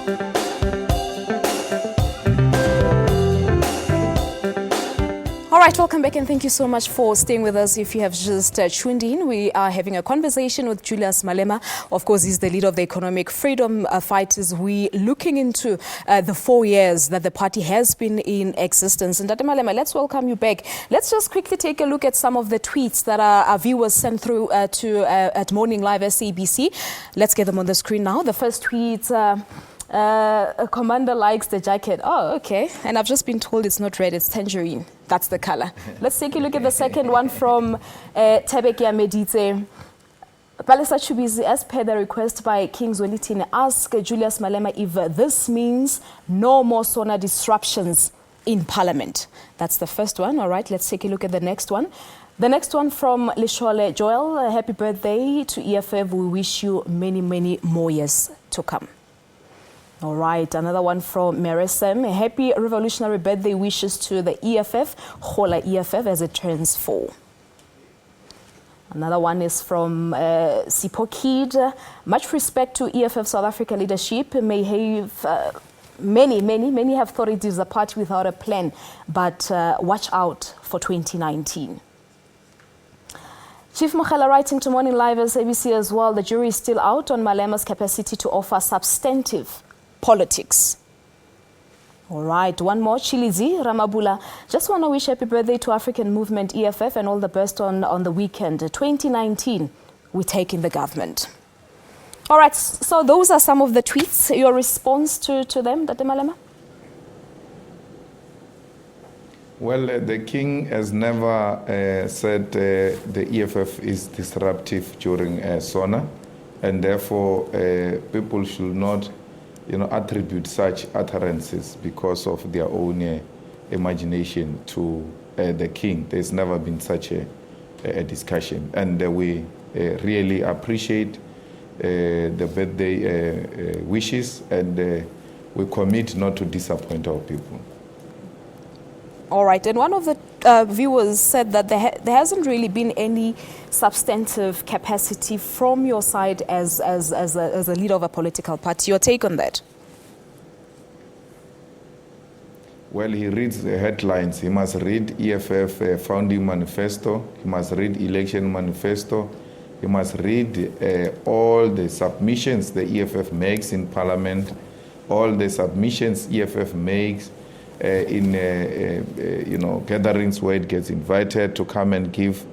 All right, welcome back and thank you so much for staying with us. If you have just tuned in, we are having a conversation with Julius Malema. Of course, he's the leader of the economic freedom fighters. We're looking into the 4 years that the party has been in existence. And Dr. Malema, let's welcome you back. Let's just quickly take a look at some of the tweets that our viewers sent through at Morning Live SABC. Let's get them on the screen now. The first tweet... a commander likes the jacket. Oh, okay. And I've just been told it's not red, it's tangerine. That's the color. Let's take a look at the second one from Tebekia Medite. Palesa Chubizi, as per the request by King Zwelithini, ask Julius Malema if this means no more SONA disruptions in Parliament. That's the first one. All right, let's take a look at the next one. The next one from Lishole Joel. Happy birthday to EFF. We wish you many, many more years to come. All right, another one from Meresem. Happy revolutionary birthday wishes to the EFF, Hola EFF, as it turns 4. Another one is from Sipo Kid. Much respect to EFF South Africa leadership. May have many have thought it is a party without a plan, but watch out for 2019. Chief Mokhala writing to Morning Live SABC as well. The jury is still out on Malema's capacity to offer substantive politics. All right, one more. Chilizi Ramabula. Just want to wish happy birthday to African Movement EFF and all the best on the weekend. 2019, we're taking the government. All right, so those are some of the tweets. Your response to them, Dr. Malema? Well, the king has never said the EFF is disruptive during SONA, and therefore people should not attribute such utterances because of their own imagination to the king. There's never been such a discussion. And we really appreciate the birthday wishes, and we commit not to disappoint our people. All right, and one of the viewers said that there hasn't really been any substantive capacity from your side as a leader of a political party. Your take on that? Well, he reads the headlines. He must read EFF founding manifesto. He must read election manifesto. He must read all the submissions the EFF makes in Parliament, all the submissions EFF makes in gatherings where it gets invited to come and give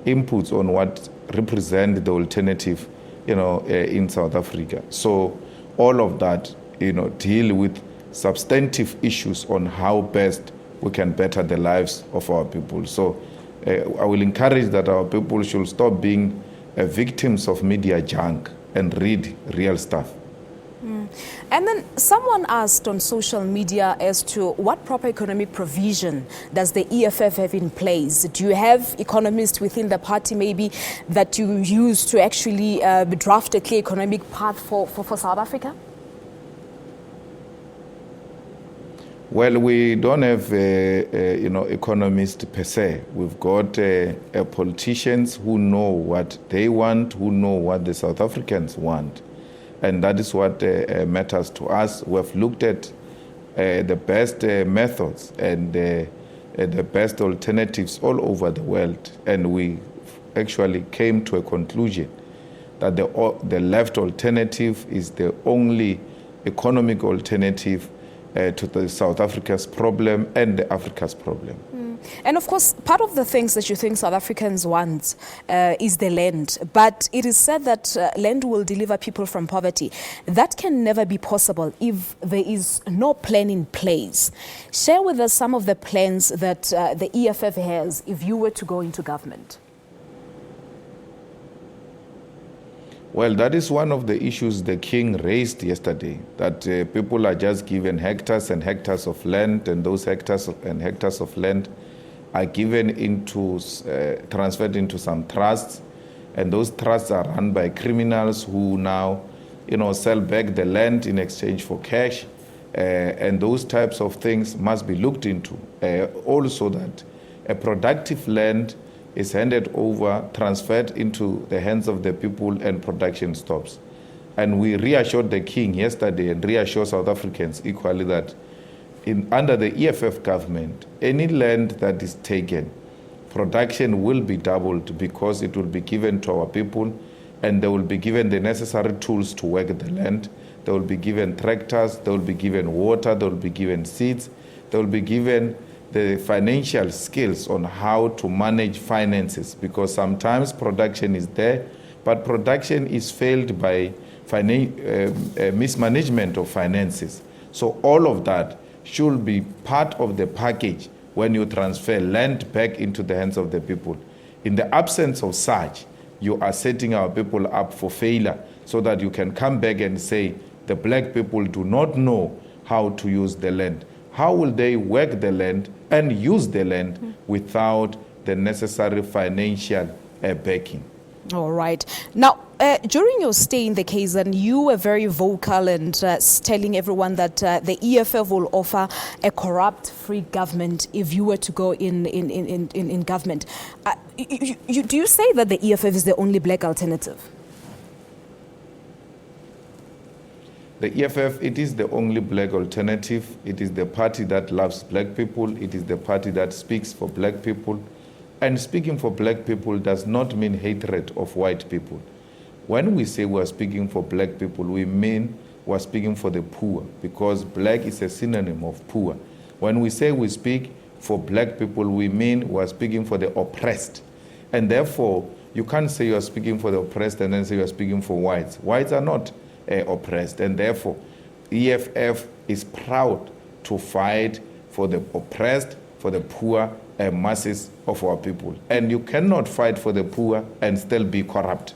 inputs on what represent the alternative, in South Africa. So all of that, deal with substantive issues on how best we can better the lives of our people. So I will encourage that our people should stop being victims of media junk and read real stuff. And then someone asked on social media as to what proper economic provision does the EFF have in place? Do you have economists within the party maybe that you use to actually draft a clear economic path for South Africa? Well, we don't have economists per se. We've got politicians who know what they want, who know what the South Africans want. And that is what matters to us. We've looked at the best methods and the best alternatives all over the world. And we actually came to a conclusion that the left alternative is the only economic alternative to the South Africa's problem and the Africa's problem. And of course, part of the things that you think South Africans want is the land. But it is said that land will deliver people from poverty. That can never be possible if there is no plan in place. Share with us some of the plans that the EFF has if you were to go into government. Well, that is one of the issues the king raised yesterday, that people are just given hectares and hectares of land, and those hectares and hectares of land are given into, transferred into some trusts, and those trusts are run by criminals who now, sell back the land in exchange for cash, and those types of things must be looked into. Also that a productive land is handed over, transferred into the hands of the people, and production stops. And we reassured the King yesterday and reassure South Africans equally that under the EFF government, any land that is taken, production will be doubled because it will be given to our people, and they will be given the necessary tools to work the land. They will be given tractors, they will be given water, they will be given seeds, they will be given the financial skills on how to manage finances, because sometimes production is there, but production is failed by mismanagement of finances. So all of that should be part of the package when you transfer land back into the hands of the people. In the absence of such, you are setting our people up for failure, so that you can come back and say the black people do not know how to use the land. How will they work the land and use the land without the necessary financial backing? All right. Now, during your stay in the KZN, you were very vocal and telling everyone that the EFF will offer a corrupt-free government if you were to go in government. Do you say that the EFF is the only black alternative? The EFF, it is the only black alternative. It is the party that loves black people. It is the party that speaks for black people. And speaking for black people does not mean hatred of white people. When we say we are speaking for black people, we mean we are speaking for the poor, because black is a synonym of poor. When we say we speak for black people, we mean we are speaking for the oppressed. And therefore, you can't say you are speaking for the oppressed and then say you are speaking for whites. Whites are not oppressed, and therefore EFF is proud to fight for the oppressed, for the poor masses of our people. And you cannot fight for the poor and still be corrupt,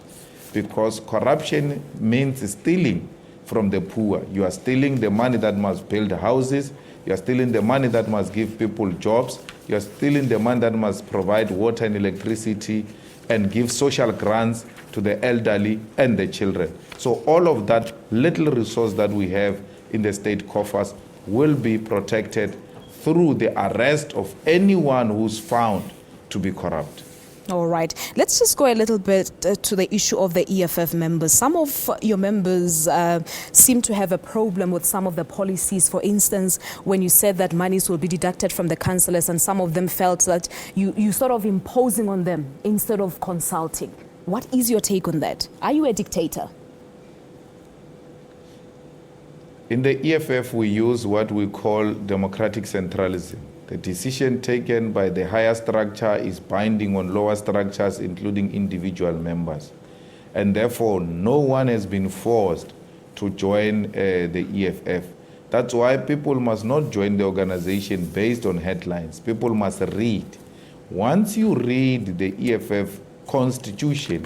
because corruption means stealing from the poor. You are stealing the money that must build houses, you are stealing the money that must give people jobs, you are stealing the money that must provide water and electricity and give social grants to the elderly and the children. So all of that little resource that we have in the state coffers will be protected through the arrest of anyone who's found to be corrupt. All right. Let's just go a little bit to the issue of the EFF members. Some of your members seem to have a problem with some of the policies. For instance, when you said that monies will be deducted from the councillors, and some of them felt that you sort of imposing on them instead of consulting. What is your take on that? Are you a dictator? In the EFF, we use what we call democratic centralism. The decision taken by the higher structure is binding on lower structures, including individual members. And therefore, no one has been forced to join the EFF. That's why people must not join the organization based on headlines. People must read. Once you read the EFF constitution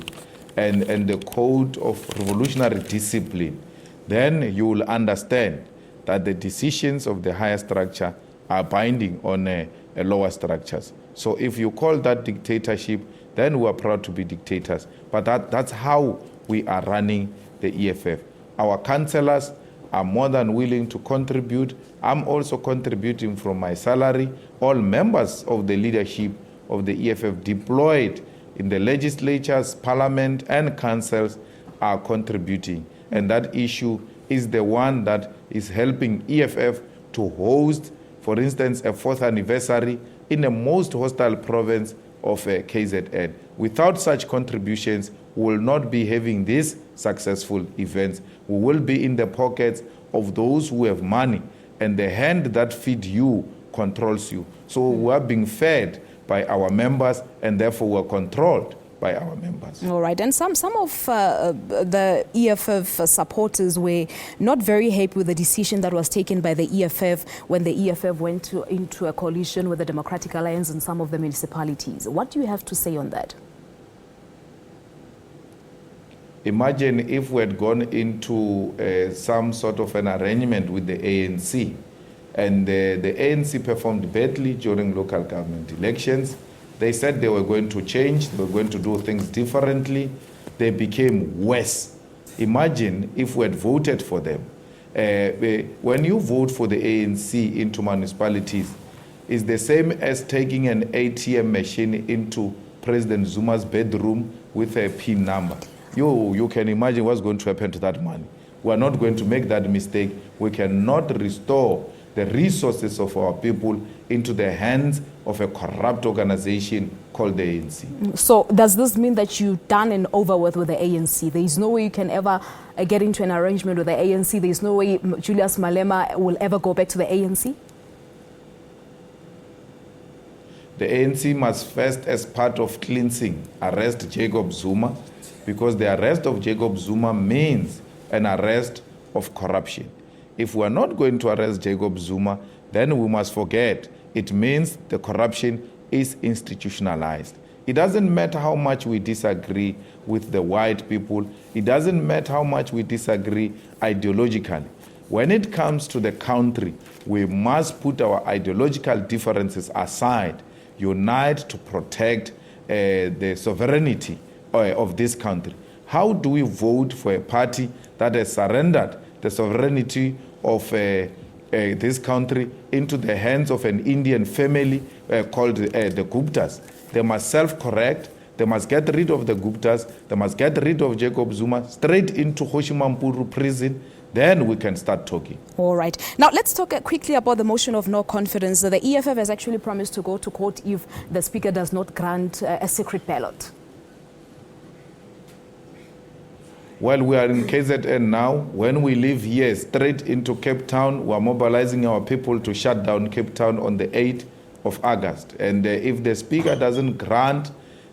and the code of revolutionary discipline, then you will understand that the decisions of the higher structure are binding on lower structures. So if you call that dictatorship, then we are proud to be dictators. But that's how we are running the EFF. Our councillors are more than willing to contribute. I'm also contributing from my salary. All members of the leadership of the EFF deployed in the legislatures, parliament, and councils are contributing. And that issue is the one that is helping EFF to host, for instance, a 4th anniversary in a most hostile province of KZN. Without such contributions, we will not be having these successful events. We will be in the pockets of those who have money, and the hand that feeds you controls you. So we are being fed by our members, and therefore we are controlled by our members. All right. And some of the EFF supporters were not very happy with the decision that was taken by the EFF when the EFF went into a coalition with the Democratic Alliance in some of the municipalities. What do you have to say on that? Imagine if we had gone into some sort of an arrangement with the ANC, and the ANC performed badly during local government elections. They said they were going to change, they were going to do things differently. They became worse. Imagine if we had voted for them. When you vote for the ANC into municipalities, it's the same as taking an ATM machine into President Zuma's bedroom with a PIN number. you can imagine what's going to happen to that money. We are not going to make that mistake. We cannot restore the resources of our people into the hands of a corrupt organization called the ANC. So does this mean that you're done and over with the ANC? There is no way you can ever get into an arrangement with the ANC? There is no way Julius Malema will ever go back to the ANC? The ANC must first, as part of cleansing, arrest Jacob Zuma, because the arrest of Jacob Zuma means an arrest of corruption. If we are not going to arrest Jacob Zuma, then we must forget it means the corruption is institutionalized. It doesn't matter how much we disagree with the white people. It doesn't matter how much we disagree ideologically. When it comes to the country, we must put our ideological differences aside, unite to protect the sovereignty of this country. How do we vote for a party that has surrendered the sovereignty of this country into the hands of an Indian family called the Guptas? They must self-correct. They must get rid of the Guptas. They must get rid of Jacob Zuma straight into Hoshimampuru prison. Then we can start talking. All right. Now, let's talk quickly about the motion of no confidence. The EFF has actually promised to go to court if the Speaker does not grant a secret ballot. Well, we are in KZN now. When we leave here straight into Cape Town, we are mobilizing our people to shut down Cape Town on the 8th of August. And if the Speaker doesn't grant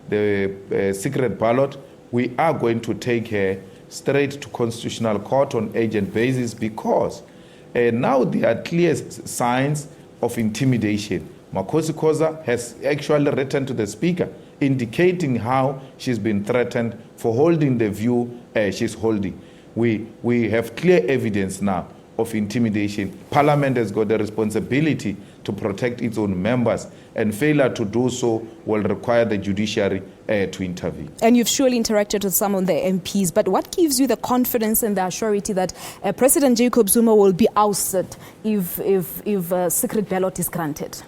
the secret ballot, we are going to take her straight to Constitutional Court on urgent basis, because now there are clear signs of intimidation. Makosi Khoza has actually written to the Speaker indicating how she's been threatened for holding the view she's holding. We have clear evidence now of intimidation. Parliament has got the responsibility to protect its own members, and failure to do so will require the judiciary to intervene. And you've surely interacted with some of the MPs, but what gives you the confidence and the assurity that President Jacob Zuma will be ousted if a secret ballot is granted?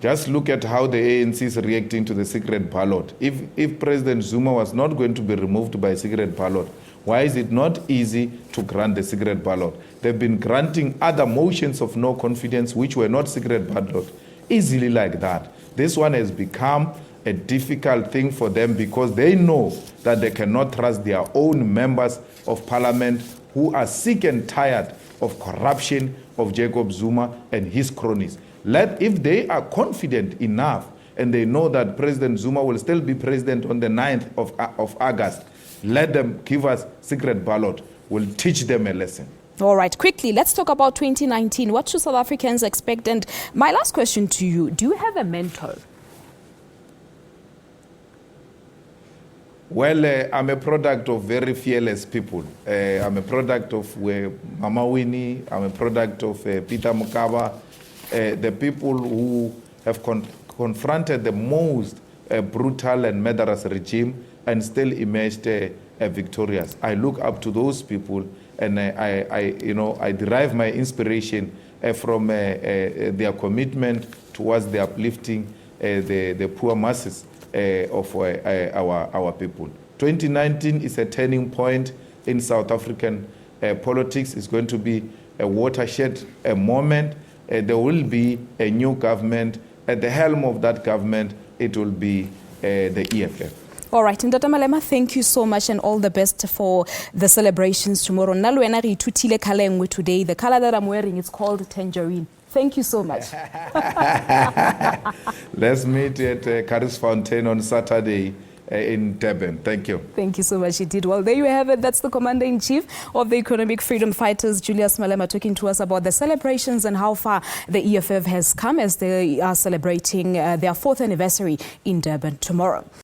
Just look at how the ANC is reacting to the secret ballot. If President Zuma was not going to be removed by secret ballot, why is it not easy to grant the secret ballot? They've been granting other motions of no confidence which were not secret ballot easily like that. This one has become a difficult thing for them because they know that they cannot trust their own members of parliament who are sick and tired of corruption of Jacob Zuma and his cronies. If they are confident enough and they know that President Zuma will still be president on the 9th of August, let them give us secret ballot. We'll teach them a lesson. All right, quickly, let's talk about 2019. What should South Africans expect? And my last question to you, do you have a mentor? Well, I'm a product of very fearless people. I'm a product of Mama Winnie. I'm a product of Peter Mokaba. The people who have confronted the most brutal and murderous regime and still emerged victorious. I look up to those people, and I derive my inspiration from their commitment towards the uplifting the poor masses of our people. 2019 is a turning point in South African politics. It's going to be a watershed moment. There will be a new government. At the helm of that government, it will be the EFF. All right, Ndata Malema, thank you so much and all the best for the celebrations tomorrow. Today, the color that I'm wearing is called tangerine. Thank you so much. Let's meet at Caris Fountain on Saturday in Durban. Thank you. Thank you so much indeed. Well, there you have it. That's the Commander-in-Chief of the Economic Freedom Fighters, Julius Malema, talking to us about the celebrations and how far the EFF has come as they are celebrating their 4th anniversary in Durban tomorrow.